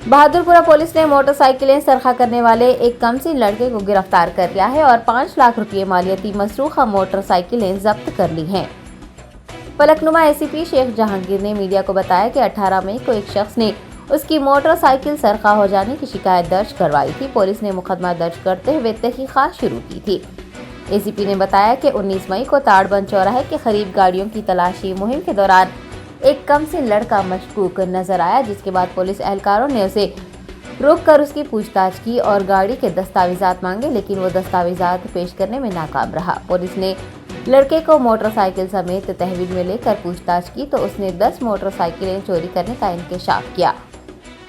Bahadurpura police ने मोटरसाइकिलें सरखा करने वाले एक कमसीन लड़के को गिरफ्तार कर लिया है और 5 लाख रुपये मालियती मसरूखा मोटरसाइकिलें जब्त कर ली हैं। फलकनुमा एसीपी शेख जहांगीर ने मीडिया को बताया कि 18 मई को एक शख्स ने उसकी मोटरसाइकिल सरखा हो जाने की शिकायत दर्ज करवाई थी। पुलिस ने मुकदमा दर्ज करते हुए तहकीकात शुरू की थी। एसीपी ने बताया कि 19 मई को ताड़बंद चौराहे के करीब गाड़ियों की तलाशी मुहिम के दौरान एक कमसीन लड़का मशकूक नजर आया, जिसके बाद पुलिस एहलकारों ने उसे रोककर उसकी पूछताछ की और गाड़ी के दस्तावेजात मांगे, लेकिन वो दस्तावेजात पेश करने में नाकाम रहा। पुलिस ने लड़के को मोटरसाइकिल समेत तहवील में लेकर पूछताछ की तो उसने 10 मोटरसाइकिलें चोरी करने का इंकशाफ किया।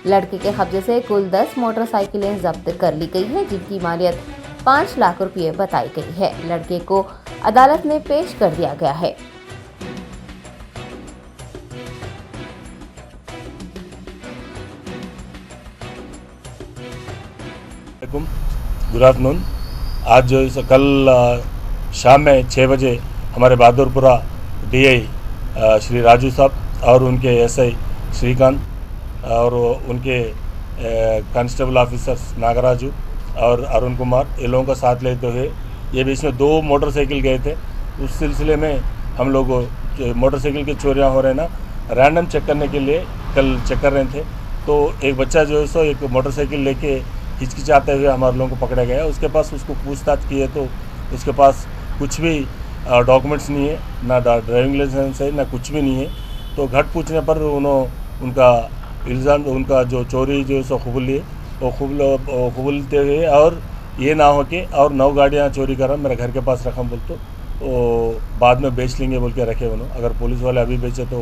लड़के के कब्जे से कुल 10 मोटरसाइकिलें जब्त कर ली गई है, जिनकी मालियत 5 लाख रुपये बताई गई है। लड़के को अदालत में पेश कर दिया गया है। Good afternoon. आज जो इस कल शाम में 6 बजे हमारे बहादुरपुरा डीआई श्री राजू साहब और उनके एसआई श्रीकांत और उनके कांस्टेबल ऑफिसर्स नागराजू और अरुण कुमार, ये लोगों का साथ लेते हुए ये बीच में 2 मोटरसाइकिल गए थे। उस सिलसिले में हम लोग मोटरसाइकिल की चोरियां हो रहे ना, रैंडम चेक करने के लिए कल चेक कर रहे थे। तो एक बच्चा जो है सो एक मोटरसाइकिल लेके हिचकिचाते हुए हमारे लोगों को पकड़ा गया। उसके पास उसको पूछताछ की है तो उसके पास कुछ भी डॉक्यूमेंट्स नहीं है, ना ड्राइविंग लाइसेंस है, ना कुछ भी नहीं है। तो घट पूछने पर उनका इल्ज़ाम, उनका जो चोरी जो सो कबूल लिए वो कबूलते हुए और ये ना हो कि और 9 गाड़ियाँ चोरी कर रहा मेरे घर के पास रखा बोल तो वो बाद में बेच लेंगे बोल के रखे उन्होंने। अगर पुलिस वाले अभी बेचे तो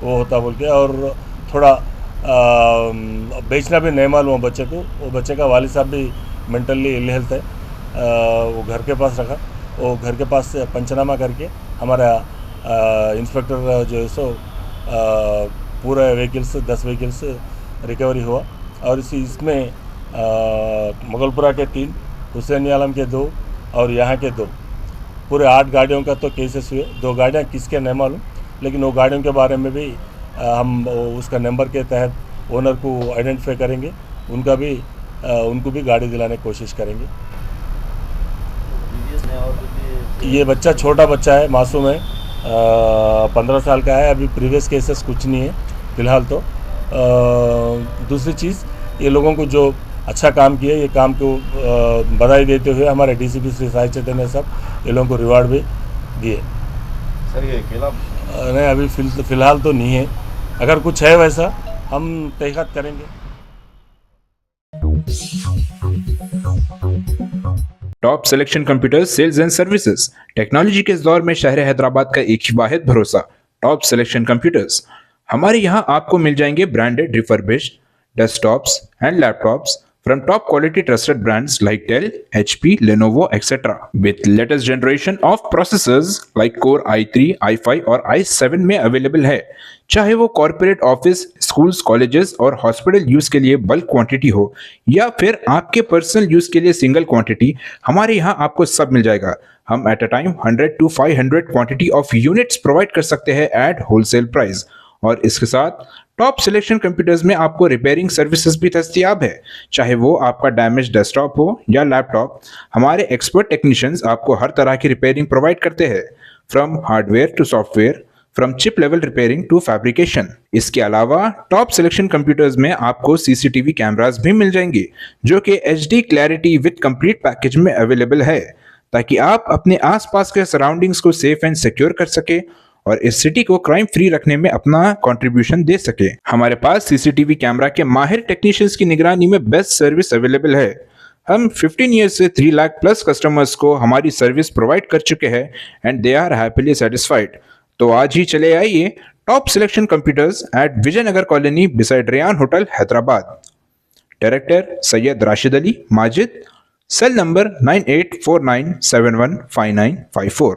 वो होता बोल के, और थोड़ा बेचना भी नहीं मालूम बच्चे को। वो बच्चे का वालिद साहब भी मेंटली इल हेल्थ है, वो घर के पास रखा। वो घर के पास से पंचनामा करके हमारा इंस्पेक्टर जो है सो पूरे व्हीकल्स 10 व्हीकल्स रिकवरी हुआ। और इसमें मुगलपुरा के 3, हुसैन आलम के 2 और यहाँ के 2, पूरे 8 गाड़ियों का तो केसेस हुए। 2 गाड़ियाँ किसके नहीं मालूम, लेकिन वो गाड़ियों के बारे में भी हम उसका नंबर के तहत ओनर को आइडेंटिफाई करेंगे, उनको भी गाड़ी दिलाने की कोशिश करेंगे। ये बच्चा छोटा बच्चा है, मासूम है, 15 साल का है। अभी प्रीवियस केसेस कुछ नहीं है फ़िलहाल तो। दूसरी चीज़, ये लोगों को जो अच्छा काम किया, ये काम को बधाई देते हुए हमारे डीसीपी श्री साई चैतन्य साहब ये लोगों को रिवार्ड भी दिए। सर ये अकेला नहीं, अभी फ़िलहाल तो नहीं है। अगर कुछ है वैसा हम तहकीकात करेंगे। Top selection computer sales and services, technology के इस दौर में शहर हैदराबाद का एक ही वाहिद भरोसा, टॉप सिलेक्शन कंप्यूटर्स। हमारे यहाँ आपको मिल जाएंगे branded refurbished desktops and laptops from top quality trusted brands like Dell, HP, Lenovo, etc. with latest generation of processors like Core i3, i5 और i7 में अवेलेबल है। चाहे वो कॉर्पोरेट ऑफिस, स्कूल्स, कॉलेजेस और हॉस्पिटल यूज के लिए bulk quantity हो या फिर आपके पर्सनल यूज के लिए सिंगल क्वांटिटी, हमारे यहाँ आपको सब मिल जाएगा। हम at a time 100 to 500 quantity of units provide कर सकते हैं एट होलसेल प्राइस। और इसके साथ टॉप सिलेक्शन कंप्यूटर्स में आपको रिपेयरिंग सर्विसेज भी दस्तयाब है। चाहे वो आपका डैमेज डेस्कटॉप हो या लैपटॉप, हमारे एक्सपर्ट टेक्नीशियंस आपको हर तरह की रिपेयरिंग प्रोवाइड करते हैं, from hardware to software, from chip level repairing to fabrication. इसके अलावा टॉप सिलेक्शन कंप्यूटर्स में आपको सीसीटीवी कैमरास भी मिल जाएंगे जो कि HD clarity with complete package में अवेलेबल है, ताकि आप अपने आसपास के सराउंडिंग्स को सेफ एंड सिक्योर कर सके और इस सिटी को क्राइम फ्री रखने में अपना कंट्रीब्यूशन दे सके। हमारे पास सीसीटीवी कैमरा के माहिर टेक्नीशियंस की निगरानी में बेस्ट सर्विस अवेलेबल है। हम 15 ईयर्स से 3 लाख प्लस कस्टमर्स को हमारी सर्विस प्रोवाइड कर चुके हैं and they are happily satisfied. तो आज ही चले आइए top selection computers at Vijaynagar colony beside Rayan hotel Hyderabad. Director Syed Rashid Ali Majid, cell number 9849715954।